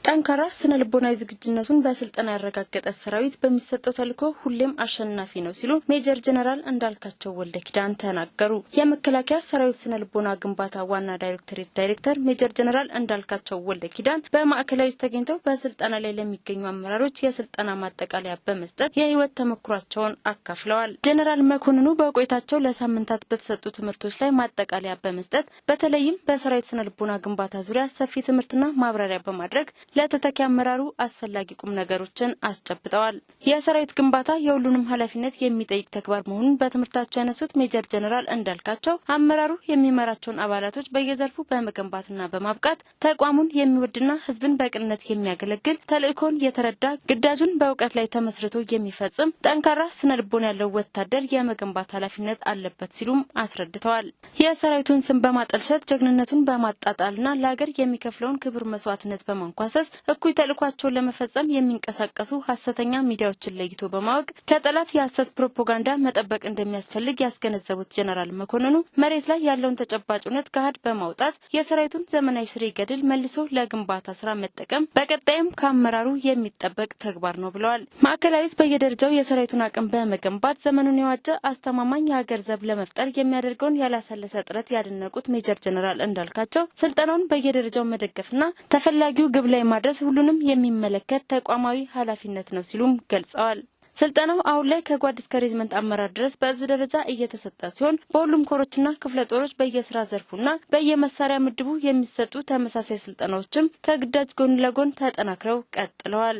ጠንካራ ስነ ልቦናዊ ዝግጁነቱን በስልጠና ያረጋገጠ ሰራዊት በሚሰጠው ተልዕኮ ሁሌም አሸናፊ ነው ሲሉ ሜጀር ጀነራል እንዳልካቸው ወልደ ኪዳን ተናገሩ። የመከላከያ ሰራዊት ስነ ልቦና ግንባታ ዋና ዳይሬክቶሬት ዳይሬክተር ሜጀር ጀነራል እንዳልካቸው ወልደ ኪዳን በማዕከላዊ ተገኝተው በስልጠና ላይ ለሚገኙ አመራሮች የስልጠና ማጠቃለያ በመስጠት የህይወት ተሞክሯቸውን አካፍለዋል። ጀነራል መኮንኑ በቆይታቸው ለሳምንታት በተሰጡ ትምህርቶች ላይ ማጠቃለያ በመስጠት በተለይም በሰራዊት ስነ ልቦና ግንባታ ዙሪያ ሰፊ ትምህርትና ማብራሪያ በማድረግ ለተተኪ አመራሩ አስፈላጊ ቁም ነገሮችን አስጨብጠዋል። የሰራዊት ግንባታ የሁሉንም ኃላፊነት የሚጠይቅ ተግባር መሆኑን በትምህርታቸው ያነሱት ሜጀር ጀነራል እንዳልካቸው አመራሩ የሚመራቸውን አባላቶች በየዘርፉ በመገንባትና በማብቃት ተቋሙን የሚወድና ህዝብን በቅንነት የሚያገለግል ተልዕኮን የተረዳ ግዳጁን በእውቀት ላይ ተመስርቶ የሚፈጽም ጠንካራ ስነ ልቦና ያለው ወታደር የመገንባት ኃላፊነት አለበት ሲሉም አስረድተዋል። የሰራዊቱን ስም በማጠልሸት ጀግንነቱን በማጣጣልና ለሀገር የሚከፍለውን ክብር መስዋዕትነት በማንኳሰስ እኩይ ተልዕኳቸውን ለመፈጸም የሚንቀሳቀሱ ሐሰተኛ ሚዲያዎችን ለይቶ በማወቅ ከጠላት የሐሰት ፕሮፓጋንዳ መጠበቅ እንደሚያስፈልግ ያስገነዘቡት ጀነራል መኮንኑ መሬት ላይ ያለውን ተጨባጭ እውነት ገሃድ በማውጣት የሰራዊቱን ዘመናዊ ሽሬ ገድል መልሶ ለግንባታ ስራ መጠቀም በቀጣይም ከአመራሩ የሚጠበቅ ተግባር ነው ብለዋል። ማዕከላዊ በየደረጃው የሰራዊቱን አቅም በመገንባት ዘመኑን የዋጀ አስተማማኝ የሀገር ዘብ ለመፍጠር የሚያደርገውን ያላሰለሰ ጥረት ያደነቁት ሜጀር ጀነራል እንዳልካቸው ስልጠናውን በየደረጃው መደገፍና ተፈላጊው ግብ ላይ ማድረስ ሁሉንም የሚመለከት ተቋማዊ ኃላፊነት ነው ሲሉም ገልጸዋል። ስልጠናው አሁን ላይ ከጓድ እስከ ሬጅመንት አመራር ድረስ በእዝ ደረጃ እየተሰጠ ሲሆን በሁሉም ኮሮችና ክፍለ ጦሮች በየስራ ዘርፉና በየመሳሪያ ምድቡ የሚሰጡ ተመሳሳይ ስልጠናዎችም ከግዳጅ ጎን ለጎን ተጠናክረው ቀጥለዋል።